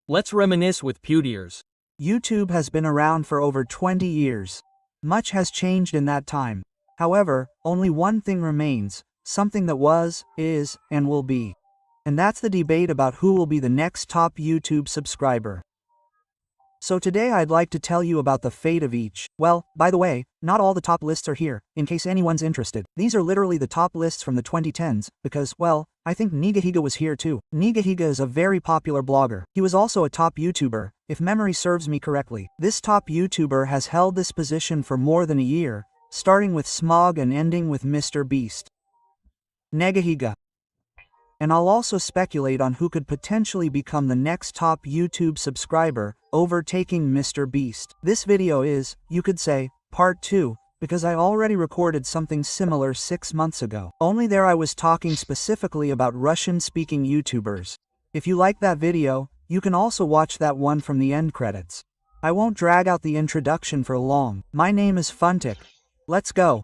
Let's reminisce with PewDiePie. YouTube has been around for over 20 years. Much has changed in that time. However, only one thing remains, something that was, is, and will be. And that's the debate about who will be the next top YouTube subscriber. So today I'd like to tell you about the fate of each. Well, by the way, not all the top lists are here, in case anyone's interested. These are literally the top lists from the 2010s, because, well, I think Nigahiga was here too. Nigahiga is a very popular blogger. He was also a top YouTuber, if memory serves me correctly. This top YouTuber has held this position for more than a year, starting with Smog and ending with MrBeast. Nigahiga. And I'll also speculate on who could potentially become the next top YouTube subscriber, overtaking MrBeast. This video is, you could say, part 2, because I already recorded something similar 6 months ago. Only there I was talking specifically about Russian-speaking YouTubers. If you like that video, you can also watch that one from the end credits. I won't drag out the introduction for long. My name is Funtic. Let's go.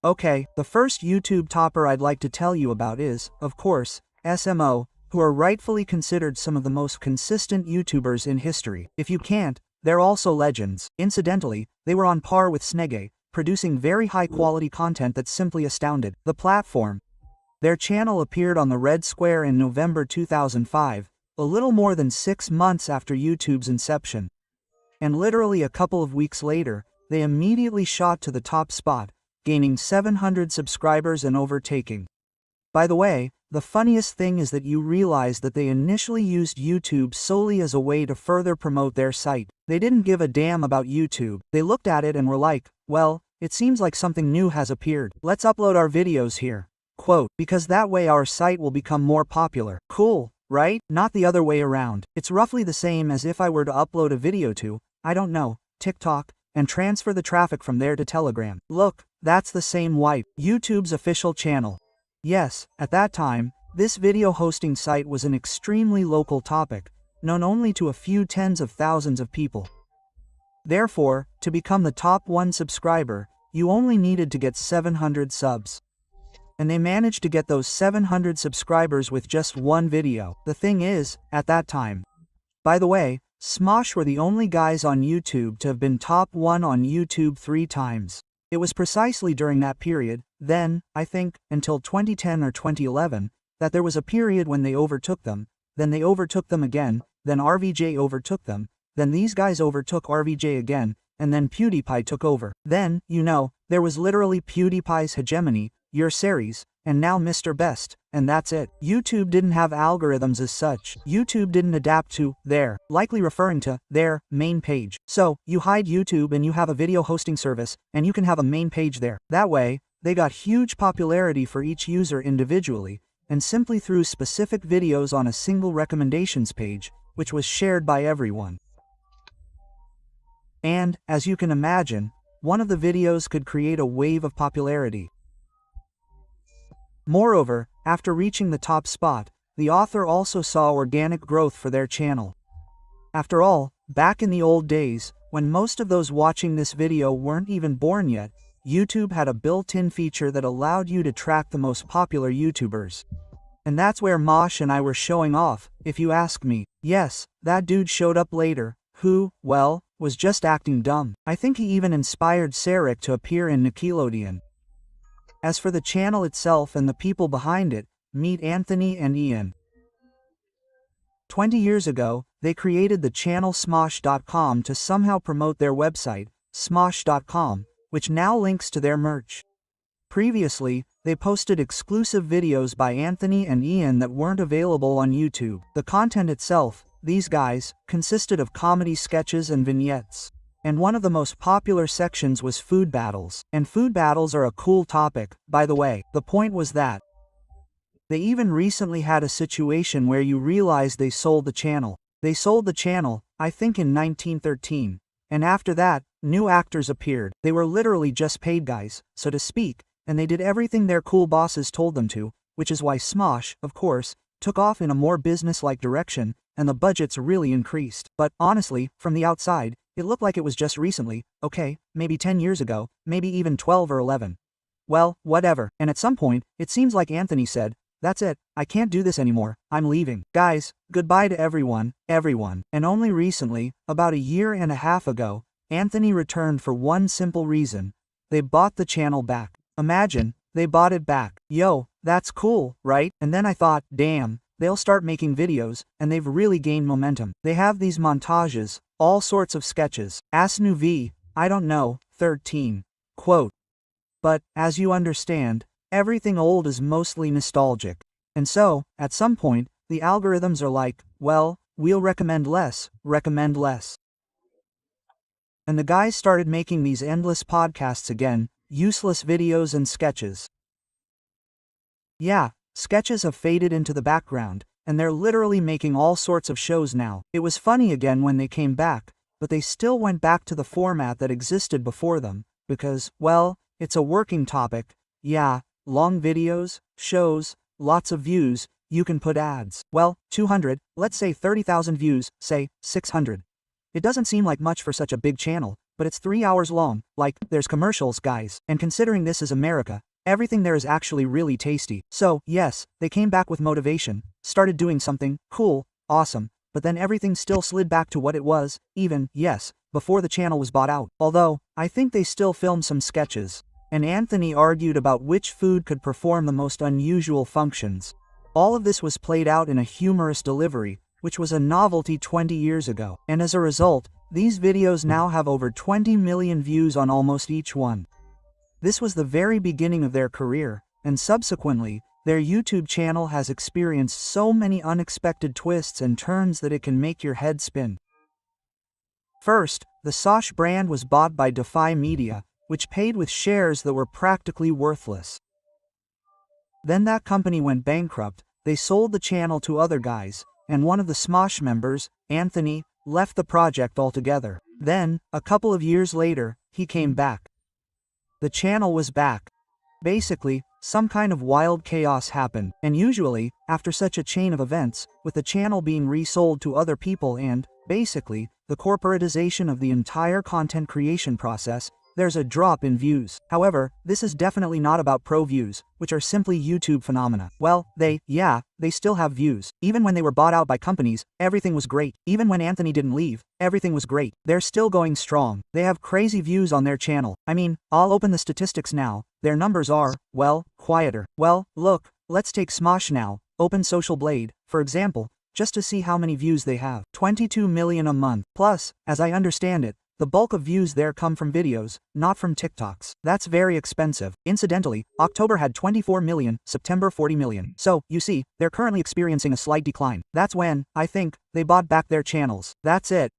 Okay, the first YouTube topper I'd like to tell you about is, of course, SMO, who are rightfully considered some of the most consistent YouTubers in history. If you can't, they're also legends. Incidentally, they were on par with Snege, producing very high-quality content that simply astounded the platform. Their channel appeared on the Red Square in November 2005, a little more than 6 months after YouTube's inception. And literally a couple of weeks later, they immediately shot to the top spot, gaining 700 subscribers and overtaking. By the way, the funniest thing is that you realize that they initially used YouTube solely as a way to further promote their site. They didn't give a damn about YouTube. They looked at it and were like, well, it seems like something new has appeared. Let's upload our videos here. Quote, because that way our site will become more popular. Cool, right? Not the other way around. It's roughly the same as if I were to upload a video to, I don't know, TikTok, and transfer the traffic from there to Telegram. Look, that's the same wipe. YouTube's official channel. Yes, at that time, this video hosting site was an extremely local topic, known only to a few tens of thousands of people. Therefore, to become the top 1 subscriber, you only needed to get 700 subs. And they managed to get those 700 subscribers with just one video. The thing is, at that time. By the way, Smosh were the only guys on YouTube to have been top 1 on YouTube 3 times. It was precisely during that period, then, I think, until 2010 or 2011, that there was a period when they overtook them, then they overtook them again, then RWJ overtook them, then these guys overtook RWJ again, and then PewDiePie took over. Then, you know, there was literally PewDiePie's hegemony, your series, and now MrBeast, and that's it. YouTube didn't have algorithms as such. YouTube didn't adapt to their, likely referring to their, main page. So, you hide YouTube and you have a video hosting service, and you can have a main page there. That way, they got huge popularity for each user individually, and simply threw specific videos on a single recommendations page, which was shared by everyone. And, as you can imagine, one of the videos could create a wave of popularity. Moreover, after reaching the top spot, the author also saw organic growth for their channel. After all, back in the old days, when most of those watching this video weren't even born yet, YouTube had a built-in feature that allowed you to track the most popular YouTubers. And that's where Smosh and I were showing off, if you ask me. Yes, that dude showed up later, who, well, was just acting dumb. I think he even inspired Sarek to appear in Nickelodeon. As for the channel itself and the people behind it, meet Anthony and Ian. 20 years ago, they created the channel Smosh.com to somehow promote their website, Smosh.com, which now links to their merch. Previously, they posted exclusive videos by Anthony and Ian that weren't available on YouTube. The content itself, these guys, consisted of comedy sketches and vignettes. And one of the most popular sections was food battles. And food battles are a cool topic, by the way. The point was that they even recently had a situation where you realize they sold the channel. They sold the channel, I think in 1913. And after that, new actors appeared. They were literally just paid guys, so to speak, and they did everything their cool bosses told them to, which is why Smosh, of course, took off in a more business-like direction, and the budgets really increased. But, honestly, from the outside, it looked like it was just recently, okay, maybe 10 years ago, maybe even 12 or 11. Well, whatever, and at some point, it seems like Anthony said, That's it, I can't do this anymore, I'm leaving. Guys, goodbye to everyone. And only recently, about a year and a half ago, Anthony returned for one simple reason. They bought the channel back. Imagine, they bought it back. Yo, that's cool, right? And then I thought, damn, they'll start making videos, and they've really gained momentum. They have these montages, all sorts of sketches. ASNUV, I don't know, 13. Quote. But, as you understand, everything old is mostly nostalgic. And so, at some point, the algorithms are like, well, we'll recommend less. And the guys started making these endless podcasts again, useless videos and sketches. Yeah, sketches have faded into the background, and they're literally making all sorts of shows now. It was funny again when they came back, but they still went back to the format that existed before them, because, well, it's a working topic. Yeah, long videos, shows, lots of views, you can put ads. Well, 200, let's say 30,000 views, say, 600. It doesn't seem like much for such a big channel, but it's 3 hours long, like, there's commercials, guys. And considering this is America, everything there is actually really tasty. So, yes, they came back with motivation, started doing something cool, awesome, but then everything still slid back to what it was, even, yes, before the channel was bought out. Although, I think they still filmed some sketches. And Anthony argued about which food could perform the most unusual functions. All of this was played out in a humorous delivery, which was a novelty 20 years ago. And as a result, these videos now have over 20 million views on almost each one. This was the very beginning of their career, and subsequently, their YouTube channel has experienced so many unexpected twists and turns that it can make your head spin. First, the Smosh brand was bought by Defy Media, which paid with shares that were practically worthless. Then that company went bankrupt, they sold the channel to other guys, and one of the Smosh members, Anthony, left the project altogether. Then, a couple of years later, he came back. The channel was back. Basically, some kind of wild chaos happened, and usually, after such a chain of events, with the channel being resold to other people and, basically, the corporatization of the entire content creation process, there's a drop in views. However, this is definitely not about pro views, which are simply YouTube phenomena. Well, they still have views. Even when they were bought out by companies, everything was great. Even when Anthony didn't leave, everything was great. They're still going strong. They have crazy views on their channel. I mean, I'll open the statistics now. Their numbers are, well, quieter. Well, look, let's take Smosh now, open Social Blade, for example, just to see how many views they have. 22 million a month. Plus, as I understand it, the bulk of views there come from videos, not from TikToks. That's very expensive. Incidentally, October had 24 million, September 40 million. So, you see, they're currently experiencing a slight decline. That's when, I think, they bought back their channels. That's it.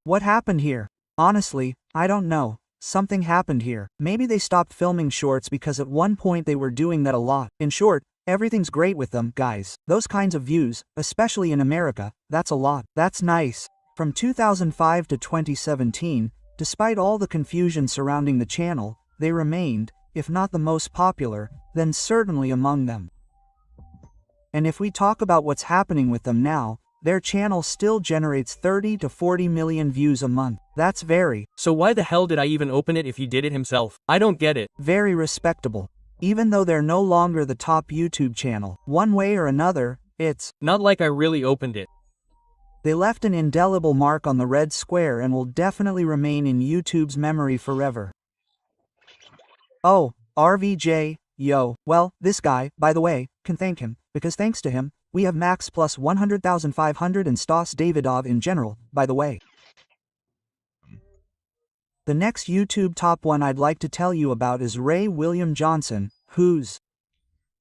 What happened here? Honestly, I don't know. Something happened here. Maybe they stopped filming shorts because at one point they were doing that a lot. In short, everything's great with them, guys. Those kinds of views, especially in America, that's a lot. That's nice. From 2005 to 2017, despite all the confusion surrounding the channel, they remained, if not the most popular, then certainly among them. And if we talk about what's happening with them now, their channel still generates 30 to 40 million views a month. That's very. So why the hell did I even open it if he did it himself? I don't get it. Very respectable. Even though they're no longer the top YouTube channel, one way or another, it's not like I really opened it. They left an indelible mark on the red square and will definitely remain in YouTube's memory forever. Oh, RWJ, yo. Well, this guy, by the way, can thank him, because thanks to him, we have Max plus 100,500 and Stas Davidov in general, by the way. The next YouTube top one I'd like to tell you about is Ray William Johnson, who's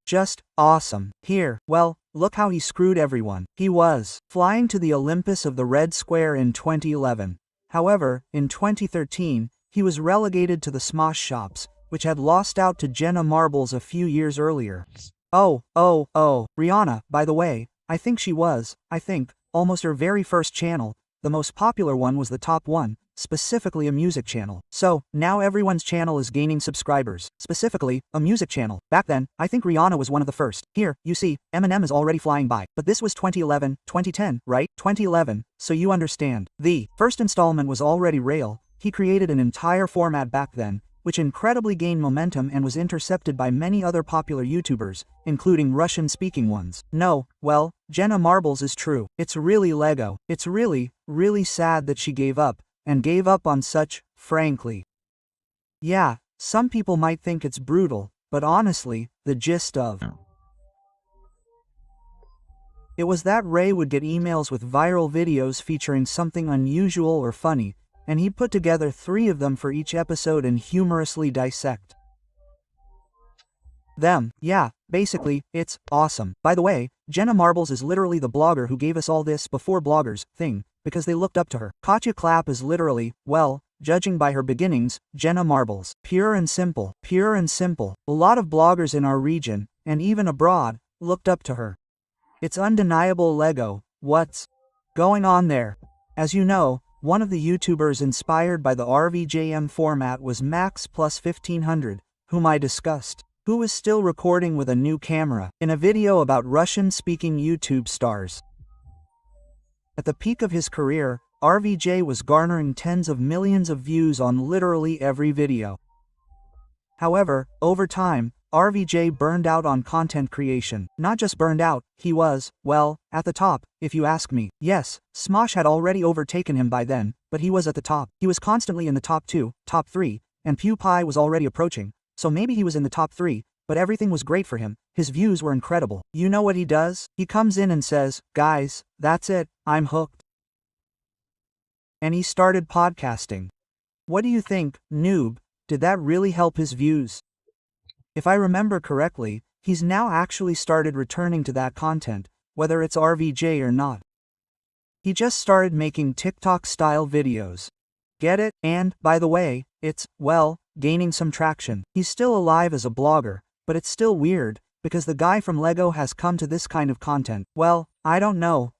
just awesome. Here, well, look how he screwed everyone. He was flying to the Olympus of the Red Square in 2011. However, in 2013, he was relegated to the Smosh shops, which had lost out to Jenna Marbles a few years earlier. Oh, Rihanna, by the way, I think almost her very first channel, the most popular one was the top one, specifically a music channel. So, now everyone's channel is gaining subscribers, specifically, a music channel. Back then, I think Rihanna was one of the first. Here, you see, Eminem is already flying by. But this was 2011, 2010, right? 2011, so you understand. The first installment was already Rail. He created an entire format back then, which incredibly gained momentum and was intercepted by many other popular YouTubers, including Russian-speaking ones. No, well, Jenna Marbles is true. It's really Lego. It's really, really sad that she gave up, and gave up on such, frankly. Yeah, some people might think it's brutal, but honestly, the gist of it was that Ray would get emails with viral videos featuring something unusual or funny, and he'd put together 3 of them for each episode and humorously dissect them. Yeah, basically, it's awesome. By the way, Jenna Marbles is literally the blogger who gave us all this before bloggers thing, because they looked up to her. Katya Clapp is literally, well, judging by her beginnings, Jenna Marbles. Pure and simple. Pure and simple. A lot of bloggers in our region, and even abroad, looked up to her. It's undeniable. Lego. What's going on there? As you know, one of the YouTubers inspired by the RWJ format was Max Plus 1500, whom I discussed, who is still recording with a new camera, in a video about Russian-speaking YouTube stars. At the peak of his career, RWJ was garnering tens of millions of views on literally every video. However, over time, RWJ burned out on content creation. Not just burned out, he was, well, at the top, if you ask me. Yes, Smosh had already overtaken him by then, but he was at the top. He was constantly in the top 2, top 3, and PewDiePie was already approaching, so maybe he was in the top 3, but everything was great for him. His views were incredible. You know what he does? He comes in and says, "Guys, that's it, I'm hooked." And he started podcasting. What do you think, noob? Did that really help his views? If I remember correctly, he's now actually started returning to that content, whether it's RWJ or not. He just started making TikTok-style videos. Get it? And, by the way, it's, well, gaining some traction. He's still alive as a blogger, but it's still weird, because the guy from Lego has come to this kind of content. Well, I don't know,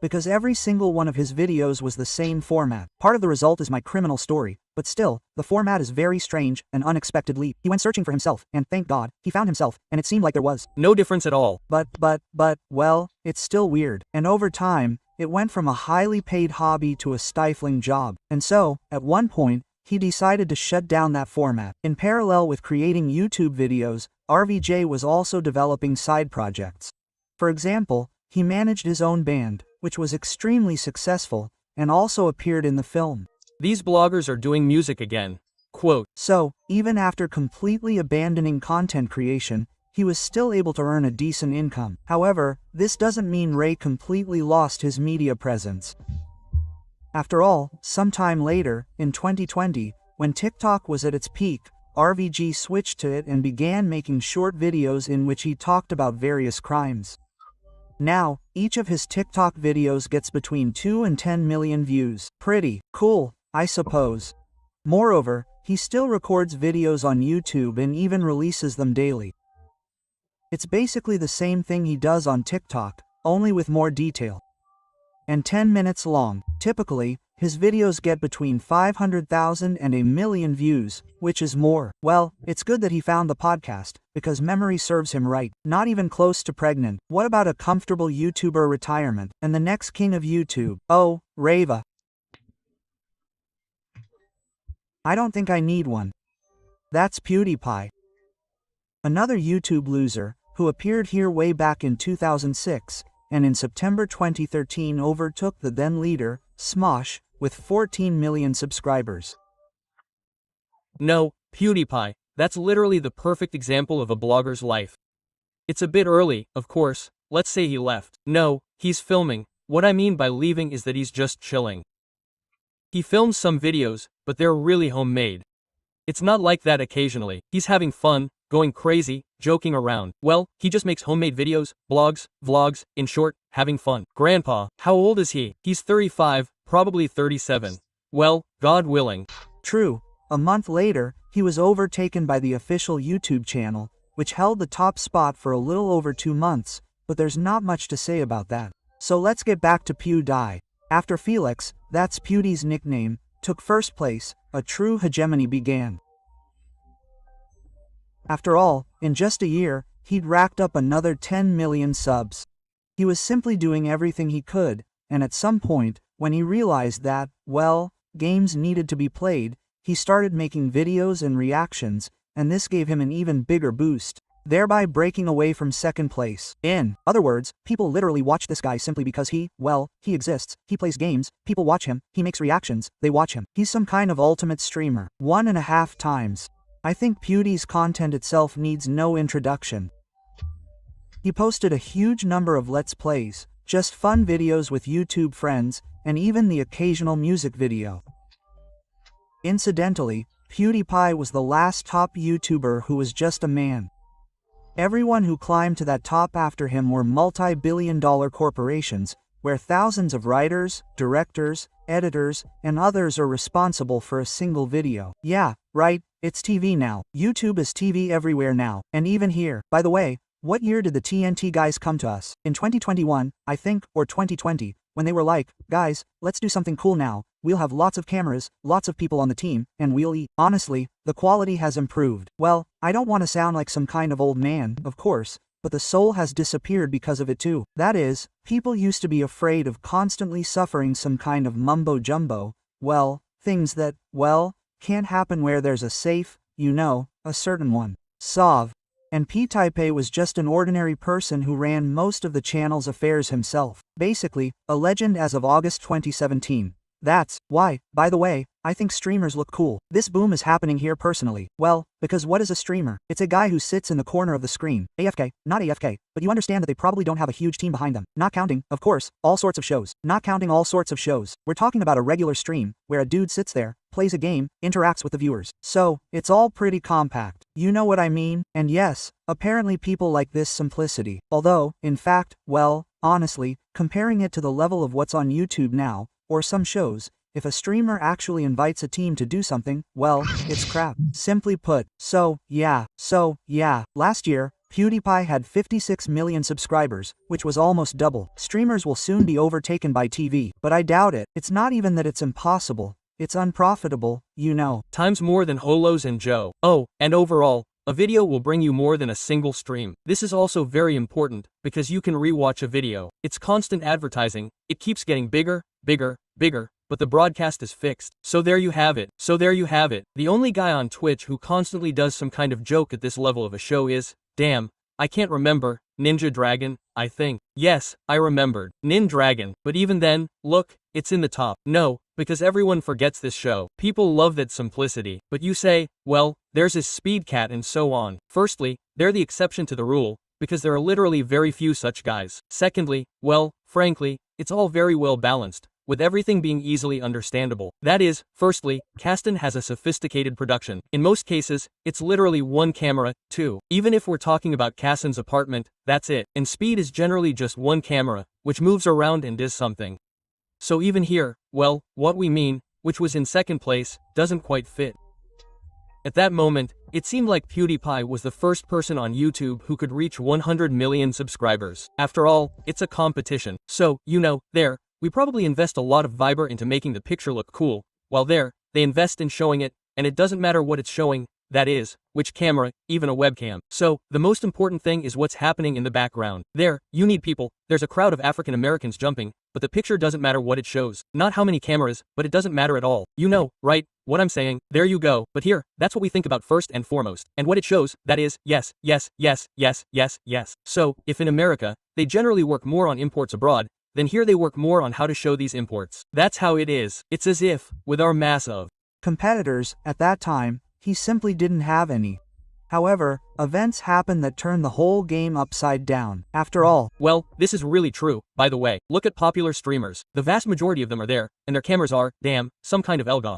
because every single one of his videos was the same format. Part of the result is my criminal story, but still, the format is very strange, an unexpected leap. He went searching for himself, and thank God, he found himself, and it seemed like there was no difference at all. But, well, it's still weird. And over time, it went from a highly paid hobby to a stifling job. And so, at one point, he decided to shut down that format. In parallel with creating YouTube videos, RWJ was also developing side projects. For example, he managed his own band, which was extremely successful, and also appeared in the film. These bloggers are doing music again. Quote. So, even after completely abandoning content creation, he was still able to earn a decent income. However, this doesn't mean Ray completely lost his media presence. After all, sometime later, in 2020, when TikTok was at its peak, RWJ switched to it and began making short videos in which he talked about various crimes. Now, each of his TikTok videos gets between 2 and 10 million views. Pretty cool, I suppose. Moreover, he still records videos on YouTube and even releases them daily. It's basically the same thing he does on TikTok, only with more detail. And 10 minutes long. Typically, his videos get between 500,000 and 1 million views, which is more. Well, it's good that he found the podcast, because memory serves him right. Not even close to pregnant. What about a comfortable YouTuber retirement, and the next king of YouTube? Oh, Rava. I don't think I need one. That's PewDiePie. Another YouTube loser, who appeared here way back in 2006, and in September 2013 overtook the then leader, Smosh, with 14 million subscribers. No, PewDiePie, that's literally the perfect example of a blogger's life. It's a bit early, of course, let's say he left. No, he's filming. What I mean by leaving is that he's just chilling. He films some videos, but they're really homemade. It's not like that occasionally. He's having fun, going crazy, joking around. Well, he just makes homemade videos, blogs, vlogs, in short, having fun. Grandpa, how old is he? He's 35, probably 37. Well, God willing. True. A month later, he was overtaken by the official YouTube channel, which held the top spot for a little over 2 months, but there's not much to say about that. So let's get back to PewDiePie. After Felix, that's Pewdie's nickname, took first place, a true hegemony began. After all, in just a year, he'd racked up another 10 million subs. He was simply doing everything he could, and at some point, when he realized that, well, games needed to be played, he started making videos and reactions, and this gave him an even bigger boost, thereby breaking away from second place. In other words, people literally watch this guy simply because he exists, he plays games, people watch him, he makes reactions, they watch him. He's some kind of ultimate streamer. 1.5 times. I think PewDie's content itself needs no introduction. He posted a huge number of Let's Plays, just fun videos with YouTube friends, and even the occasional music video. Incidentally, PewDiePie was the last top YouTuber who was just a man. Everyone who climbed to that top after him were multi-billion-dollar corporations, where thousands of writers, directors, editors, and others are responsible for a single video. Yeah, right, it's TV now. YouTube is TV everywhere now, and even here. By the way, what year did the TNT guys come to us? In 2021, I think, or 2020, when they were like, guys, let's do something cool now, we'll have lots of cameras, lots of people on the team, and we'll eat. Honestly, the quality has improved. Well, I don't want to sound like some kind of old man, of course, but the soul has disappeared because of it too. That is, people used to be afraid of constantly suffering some kind of mumbo-jumbo, things that, can't happen where there's a safe, a certain one. Sov. And PewDiePie was just an ordinary person who ran most of the channel's affairs himself. Basically, a legend as of August 2017. That's why, by the way, I think streamers look cool. This boom is happening here personally. Well, because what is a streamer? It's a guy who sits in the corner of the screen. AFK, not AFK, but you understand that they probably don't have a huge team behind them. Not counting, of course, all sorts of shows. Not counting all sorts of shows. We're talking about a regular stream, where a dude sits there, plays a game, interacts with the viewers. So, it's all pretty compact. You know what I mean? And yes, apparently people like this simplicity. Although, in fact, honestly, comparing it to the level of what's on YouTube now, or some shows, if a streamer actually invites a team to do something, it's crap. Simply put. So yeah. Last year, PewDiePie had 56 million subscribers, which was almost double. Streamers will soon be overtaken by TV, but I doubt it. It's not even that it's impossible. It's unprofitable, Times more than Holos and Joe. Oh, and overall, a video will bring you more than a single stream. This is also very important, because you can rewatch a video. It's constant advertising, it keeps getting bigger, but the broadcast is fixed. So there you have it. The only guy on Twitch who constantly does some kind of joke at this level of a show is, I can't remember, Ninja Dragon, I think. Yes, I remembered. Nin Dragon. But even then, look, it's in the top. No, because everyone forgets this show. People love that simplicity. But you say, there's his Speed Cat and so on. Firstly, they're the exception to the rule, because there are literally very few such guys. Secondly, frankly, it's all very well balanced, with everything being easily understandable. That is, firstly, Caston has a sophisticated production. In most cases, it's literally one camera, too. Even if we're talking about Caston's apartment, that's it. And Speed is generally just one camera, which moves around and does something. So even here, what we mean, which was in second place, doesn't quite fit. At that moment, it seemed like PewDiePie was the first person on YouTube who could reach 100 million subscribers. After all, it's a competition. So, we probably invest a lot of Viber into making the picture look cool, while they invest in showing it, and it doesn't matter what it's showing, that is, which camera, even a webcam. So, the most important thing is what's happening in the background. You need people, there's a crowd of African Americans jumping, but the picture doesn't matter what it shows. Not how many cameras, but it doesn't matter at all. Right? What I'm saying, there you go. But here, that's what we think about first and foremost. And what it shows, that is, yes. So, if in America, they generally work more on imports abroad, then here they work more on how to show these imports. That's how it is. It's as if, with our mass of competitors, at that time, he simply didn't have any. However, events happened that turned the whole game upside down. After all, this is really true, by the way. Look at popular streamers. The vast majority of them are there, and their cameras are, some kind of Elgaw.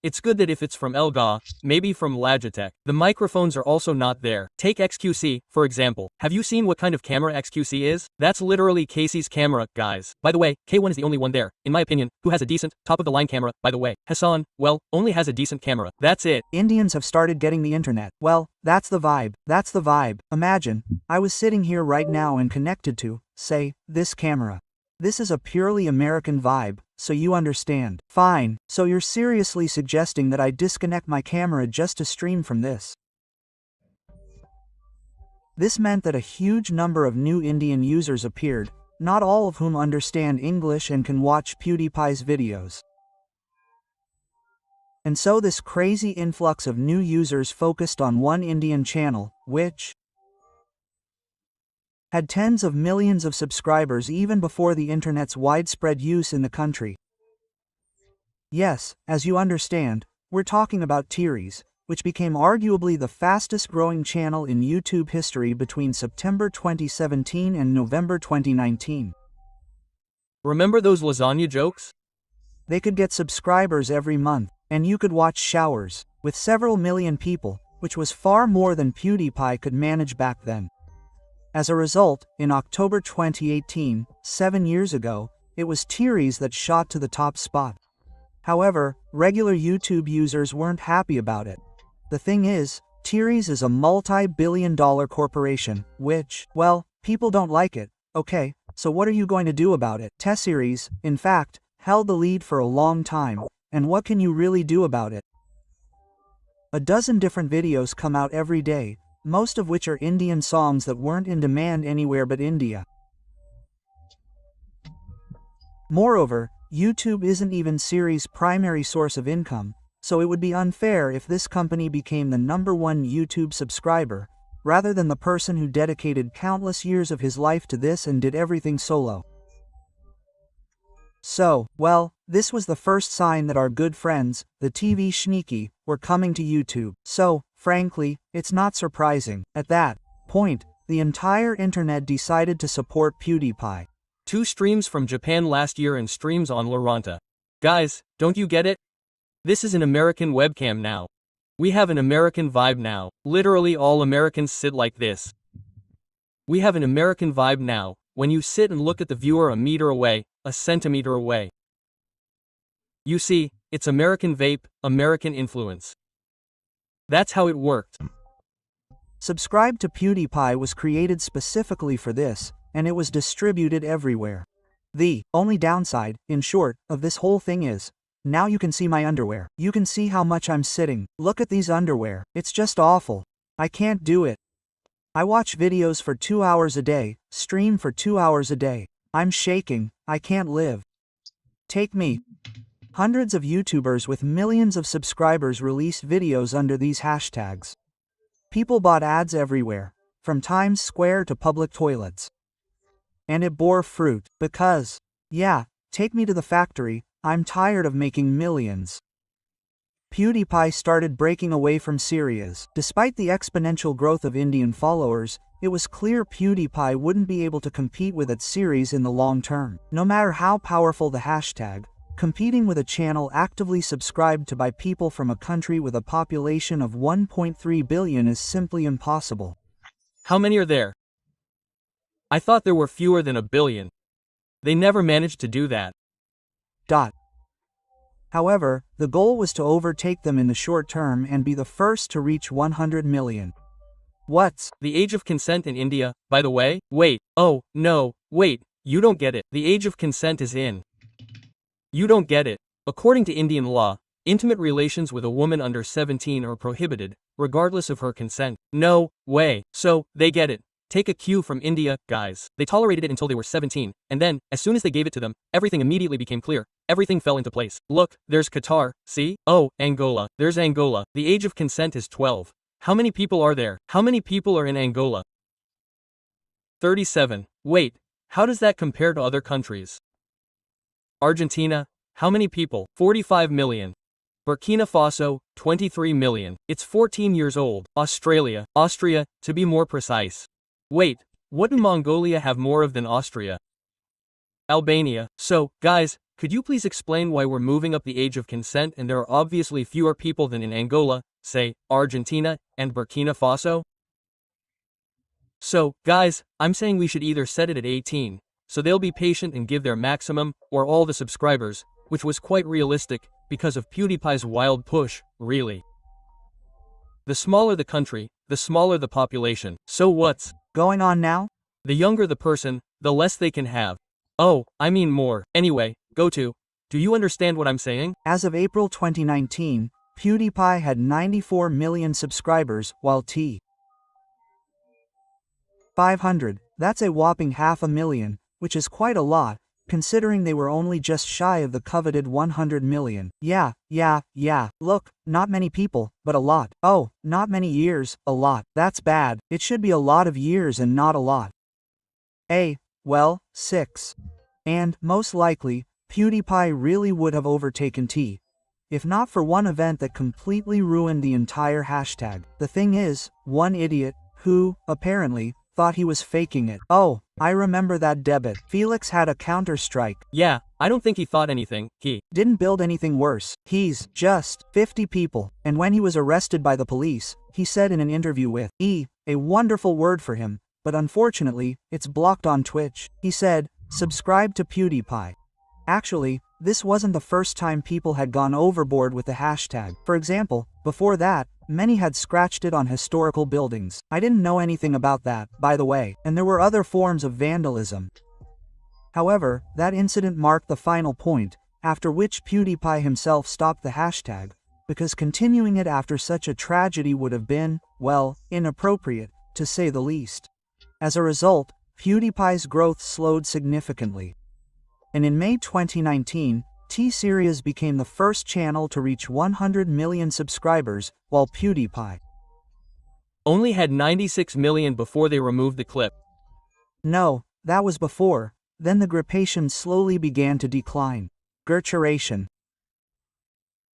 It's good that if it's from Elgaw, maybe from Logitech. The microphones are also not there. Take XQC, for example. Have you seen what kind of camera XQC is? That's literally Casey's camera, guys. By the way, K1 is the only one there, in my opinion, who has a decent, top-of-the-line camera, by the way. Hassan, only has a decent camera. That's it. Indians have started getting the internet. That's the vibe. Imagine, I was sitting here right now and connected to, say, this camera. This is a purely American vibe, so you understand. Fine, so you're seriously suggesting that I disconnect my camera just to stream from this? This meant that a huge number of new Indian users appeared, not all of whom understand English and can watch PewDiePie's videos. And so this crazy influx of new users focused on one Indian channel, which had tens of millions of subscribers even before the internet's widespread use in the country. Yes, as you understand, we're talking about Teries, which became arguably the fastest growing channel in YouTube history between September 2017 and November 2019. Remember those lasagna jokes? They could get subscribers every month, and you could watch showers, with several million people, which was far more than PewDiePie could manage back then. As a result, in October 2018, 7 years ago, it was Teries that shot to the top spot. However, regular YouTube users weren't happy about it. The thing is, Teries is a multi-billion-dollar corporation, which, well, people don't like it. Okay, so what are you going to do about it? Teries, in fact, held the lead for a long time, and what can you really do about it? A dozen different videos come out every day, most of which are Indian songs that weren't in demand anywhere but India. Moreover, YouTube isn't even Siri's primary source of income, so it would be unfair if this company became the #1 YouTube subscriber, rather than the person who dedicated countless years of his life to this and did everything solo. So, well, this was the first sign that our good friends, the TV Sneaky, were coming to YouTube. So, frankly, it's not surprising. At that point, the entire internet decided to support PewDiePie. 2 streams from Japan last year and streams on Laranta. Guys, don't you get it? This is an American webcam now. We have an American vibe now. Literally all Americans sit like this. We have an American vibe now, when you sit and look at the viewer a meter away, a centimeter away. You see, it's American vape, American influence. That's how it worked. Subscribe to PewDiePie was created specifically for this, and it was distributed everywhere. The only downside, in short, of this whole thing is, now you can see my underwear. You can see how much I'm sitting. Look at these underwear. It's just awful. I can't do it. I watch videos for 2 hours a day, stream for 2 hours a day. I'm shaking. I can't live. Take me. Hundreds of YouTubers with millions of subscribers released videos under these hashtags. People bought ads everywhere, from Times Square to public toilets. And it bore fruit, because, yeah, take me to the factory, I'm tired of making millions. PewDiePie started breaking away from Siri's. Despite the exponential growth of Indian followers, it was clear PewDiePie wouldn't be able to compete with its series in the long term. No matter how powerful the hashtag, competing with a channel actively subscribed to by people from a country with a population of 1.3 billion is simply impossible. How many are there? I thought there were fewer than 1 billion. They never managed to do that. However, the goal was to overtake them in the short term and be the first to reach 100 million. What's the age of consent in India, by the way? Wait, oh, no, wait, you don't get it. The age of consent is in. You don't get it. According to Indian law, intimate relations with a woman under 17 are prohibited, regardless of her consent. No way. So, they get it. Take a cue from India, guys. They tolerated it until they were 17, and then, as soon as they gave it to them, everything immediately became clear. Everything fell into place. Look, there's Qatar, see? Oh, Angola. There's Angola. The age of consent is 12. How many people are there? How many people are in Angola? 37. Wait, how does that compare to other countries? Argentina, how many people? 45 million. Burkina Faso, 23 million. It's 14 years old. Austria, to be more precise. Wait, what do Mongolia have more of than Austria? Albania. So, guys, could you please explain why we're moving up the age of consent and there are obviously fewer people than in Angola, say, Argentina, and Burkina Faso? So, guys, I'm saying we should either set it at 18, so they'll be patient and give their maximum, or all the subscribers, which was quite realistic, because of PewDiePie's wild push, really. The smaller the country, the smaller the population. So what's going on now? The younger the person, the less they can have. Oh, I mean more. Anyway, go to. Do you understand what I'm saying? As of April 2019, PewDiePie had 94 million subscribers, while T500, that's a whopping 500,000, which is quite a lot, considering they were only just shy of the coveted 100 million. Yeah. Look, not many people, but a lot. Oh, not many years, a lot. That's bad. It should be a lot of years and not a lot. Well, 6. And, most likely, PewDiePie really would have overtaken T. If not for one event that completely ruined the entire hashtag. The thing is, one idiot, who, apparently, thought he was faking it. Oh, I remember that debit. Felix had a counter-strike. Yeah, I don't think he thought anything, he Didn't build anything worse. He's just 50 people. And when he was arrested by the police, he said in an interview with a wonderful word for him, but unfortunately, it's blocked on Twitch. He said, subscribe to PewDiePie. Actually, this wasn't the first time people had gone overboard with the hashtag. For example, before that, many had scratched it on historical buildings. I didn't know anything about that, by the way, and there were other forms of vandalism. However, that incident marked the final point, after which PewDiePie himself stopped the hashtag, because continuing it after such a tragedy would have been, well, inappropriate, to say the least. As a result, PewDiePie's growth slowed significantly. And in May 2019, T-Series became the first channel to reach 100 million subscribers, while PewDiePie only had 96 million before they removed the clip. No, that was before. Then the gripation slowly began to decline. Gerturation.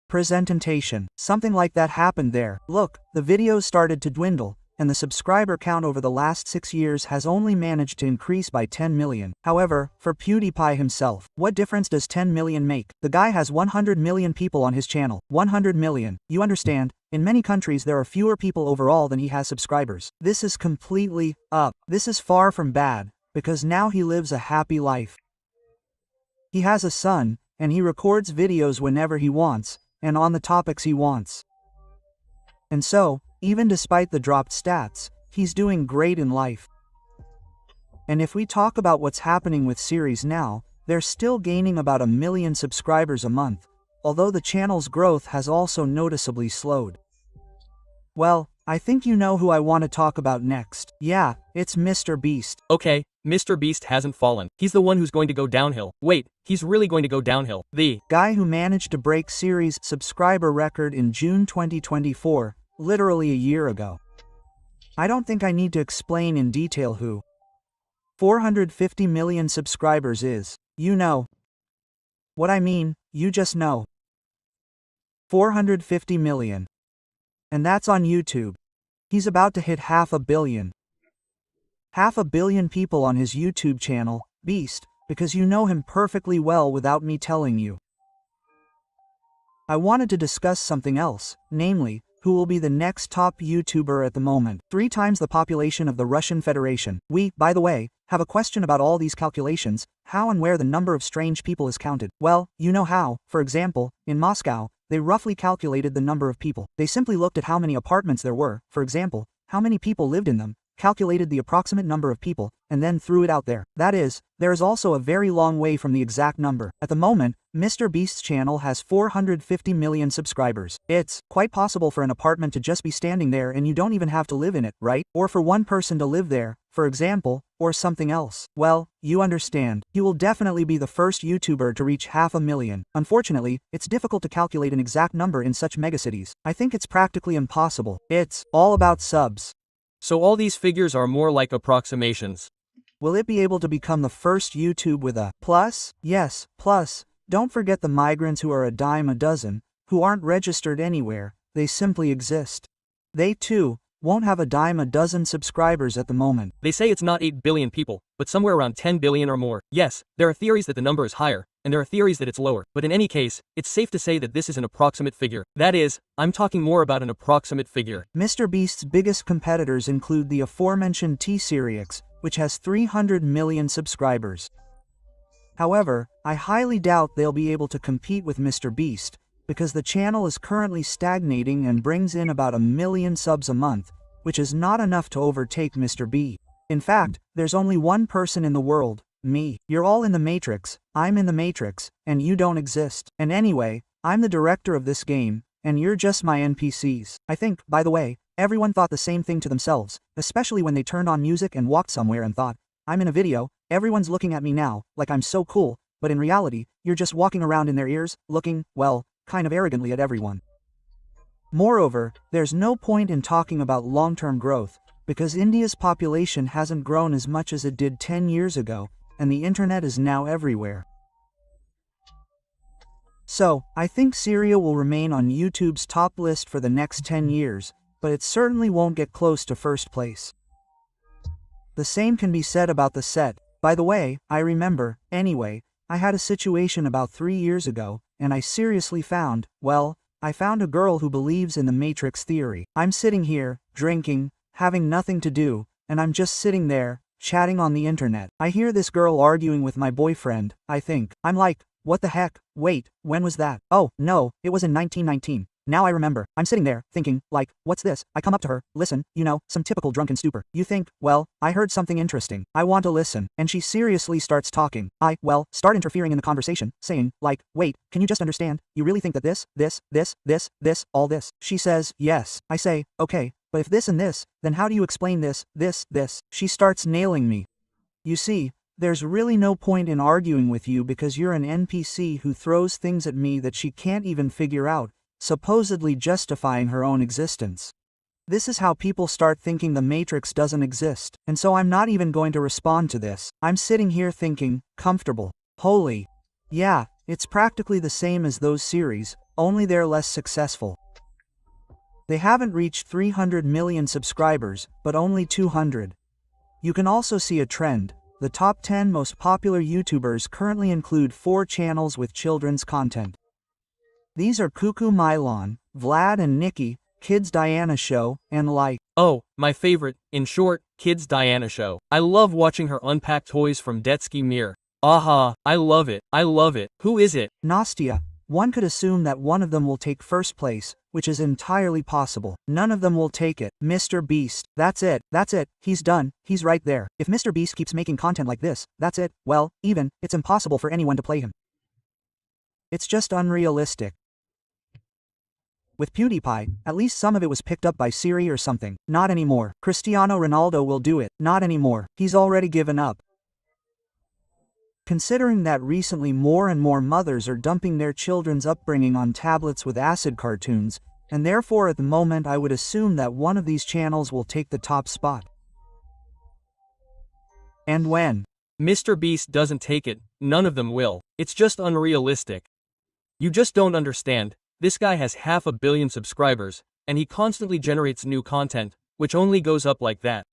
Presentation. Something like that happened there. Look, the videos started to dwindle, and the subscriber count over the last 6 years has only managed to increase by 10 million. However, for PewDiePie himself, what difference does 10 million make? The guy has 100 million people on his channel. 100 million. You understand? In many countries there are fewer people overall than he has subscribers. This is completely up. This is far from bad, because now he lives a happy life. He has a son, and he records videos whenever he wants, and on the topics he wants. And so, even despite the dropped stats, he's doing great in life. And if we talk about what's happening with series now, they're still gaining about 1 million subscribers a month, although the channel's growth has also noticeably slowed. Well, I think you know who I want to talk about next. Yeah, it's MrBeast. Okay, MrBeast hasn't fallen. He's the one who's going to go downhill. Wait, he's really going to go downhill. The guy who managed to break series subscriber record in June 2024, literally a year ago. I don't think I need to explain in detail who 450 million subscribers is. You know what I mean, you just know. 450 million. And that's on YouTube. He's about to hit 500 million. 500 million people on his YouTube channel, Beast, because you know him perfectly well without me telling you. I wanted to discuss something else, namely, who will be the next top YouTuber at the moment. 3 times the population of the Russian Federation. We, by the way, have a question about all these calculations, how and where the number of strange people is counted. Well, you know how, for example, in Moscow, they roughly calculated the number of people. They simply looked at how many apartments there were, for example, how many people lived in them, calculated the approximate number of people, and then threw it out there. That is, there is also a very long way from the exact number. At the moment, MrBeast's channel has 450 million subscribers. It's quite possible for an apartment to just be standing there and you don't even have to live in it, right? Or for one person to live there, for example, or something else. Well, you understand. He will definitely be the first YouTuber to reach 500 million. Unfortunately, it's difficult to calculate an exact number in such megacities. I think it's practically impossible. It's all about subs. So all these figures are more like approximations. Will it be able to become the first YouTube with a plus? Yes, plus. Don't forget the migrants who are a dime a dozen, who aren't registered anywhere, they simply exist. They too won't have a dime a dozen subscribers at the moment. They say it's not 8 billion people, but somewhere around 10 billion or more. Yes, there are theories that the number is higher, and there are theories that it's lower, but in any case, it's safe to say that this is an approximate figure. That is, I'm talking more about an approximate figure. MrBeast's biggest competitors include the aforementioned T-Series, which has 300 million subscribers. However, I highly doubt they'll be able to compete with MrBeast, because the channel is currently stagnating and brings in about 1 million subs a month, which is not enough to overtake MrBeast. In fact, there's only one person in the world, me. You're all in the Matrix, I'm in the Matrix, and you don't exist. And anyway, I'm the director of this game, and you're just my NPCs. I think, by the way, everyone thought the same thing to themselves, especially when they turned on music and walked somewhere and thought, I'm in a video, everyone's looking at me now, like I'm so cool, but in reality, you're just walking around in their ears, looking, well, kind of arrogantly at everyone. Moreover, there's no point in talking about long-term growth, because India's population hasn't grown as much as it did 10 years ago, and the internet is now everywhere. So, I think Syria will remain on YouTube's top list for the next 10 years, but it certainly won't get close to first place. The same can be said about the set. By the way, I remember, anyway, I had a situation about 3 years ago, and I seriously found, well, I found a girl who believes in the Matrix theory. I'm sitting here, drinking, having nothing to do, and I'm just sitting there, chatting on the internet. I hear this girl arguing with my boyfriend, I think. I'm like, what the heck? Wait, when was that? Oh, no, it was in 1919. Now I remember. I'm sitting there, thinking, like, what's this? I come up to her, listen, you know, some typical drunken stupor. You think, well, I heard something interesting. I want to listen. And she seriously starts talking. Start interfering in the conversation, saying, like, wait, can you just understand? You really think that this, all this? She says, yes. I say, okay, but if this and this, then how do you explain this? She starts nailing me. You see, there's really no point in arguing with you because you're an NPC who throws things at me that she can't even figure out, supposedly justifying her own existence. This is how people start thinking the Matrix doesn't exist, and so I'm not even going to respond to this. I'm sitting here thinking, comfortable. Holy. Yeah, it's practically the same as those series, only they're less successful. They haven't reached 300 million subscribers, but only 200. You can also see a trend. The top 10 most popular YouTubers currently include 4 channels with children's content. These are Cuckoo Mylon, Vlad and Nikki, Kids Diana Show, and like. Oh, my favorite, in short, Kids Diana Show. I love watching her unpack toys from Detsky Mir. Aha, I love it. Who is it? Nastia. One could assume that one of them will take first place, which is entirely possible. None of them will take it. MrBeast. That's it. He's done. He's right there. If MrBeast keeps making content like this, that's it. Well, it's impossible for anyone to play him. It's just unrealistic. With PewDiePie, at least some of it was picked up by Siri or something. Not anymore. Cristiano Ronaldo will do it. Not anymore. He's already given up. Considering that recently more and more mothers are dumping their children's upbringing on tablets with acid cartoons, and therefore at the moment I would assume that one of these channels will take the top spot. And when MrBeast doesn't take it, none of them will. It's just unrealistic. You just don't understand. This guy has 500 million subscribers, and he constantly generates new content, which only goes up like that.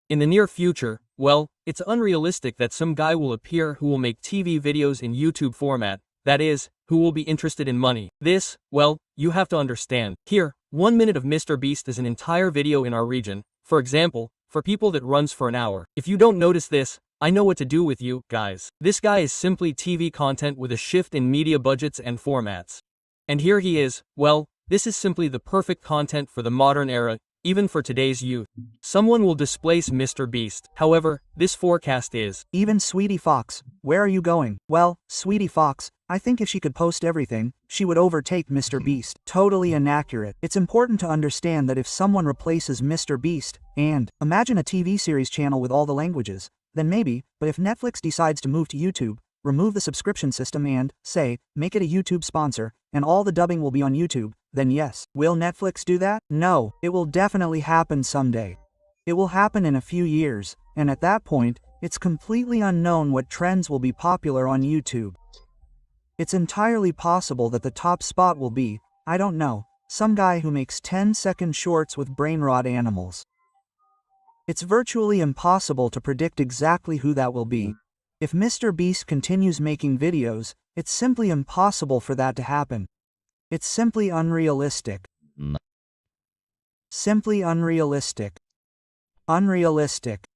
In the near future, well, it's unrealistic that some guy will appear who will make TV videos in YouTube format, that is, who will be interested in money. This, well, you have to understand. Here, 1 minute of MrBeast is an entire video in our region, for example, for people that runs for an hour. If you don't notice this, I know what to do with you, guys. This guy is simply TV content with a shift in media budgets and formats. And here he is, well, this is simply the perfect content for the modern era, even for today's youth. Someone will displace MrBeast. However, this forecast is. Even Sweetie Fox, where are you going? Well, Sweetie Fox, I think if she could post everything, she would overtake MrBeast. Totally inaccurate. It's important to understand that if someone replaces MrBeast, and imagine a TV series channel with all the languages, then maybe, but if Netflix decides to move to YouTube, remove the subscription system and, say, make it a YouTube sponsor, and all the dubbing will be on YouTube, then yes. Will Netflix do that? No, it will definitely happen someday. It will happen in a few years, and at that point, it's completely unknown what trends will be popular on YouTube. It's entirely possible that the top spot will be, I don't know, some guy who makes 10-second shorts with brain-rot animals. It's virtually impossible to predict exactly who that will be. If MrBeast continues making videos, it's simply impossible for that to happen. It's simply unrealistic. Simply unrealistic. Unrealistic.